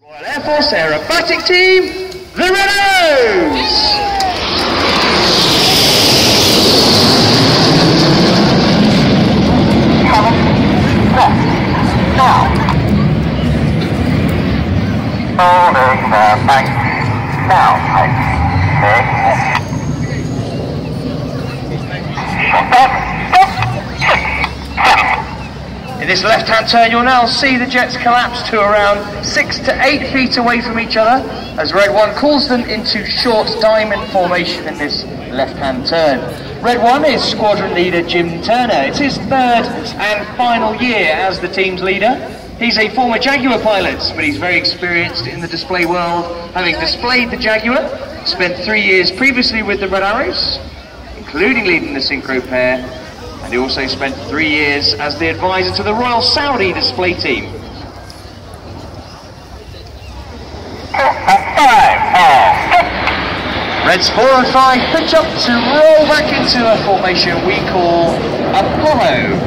Royal Air Force Aerobatic Team, the Red Arrows! Holding the bank. Now, In this left-hand turn, you'll now see the jets collapse to around 6 to 8 feet away from each other as Red 1 calls them into short diamond formation in this left-hand turn. Red 1 is squadron leader Jim Turner. It's his third and final year as the team's leader. He's a former Jaguar pilot, but he's very experienced in the display world, having displayed the Jaguar, spent 3 years previously with the Red Arrows, including leading the synchro pair, and he also spent 3 years as the advisor to the Royal Saudi display team. Reds 4 and 5 pitch up to roll back into a formation we call Apollo.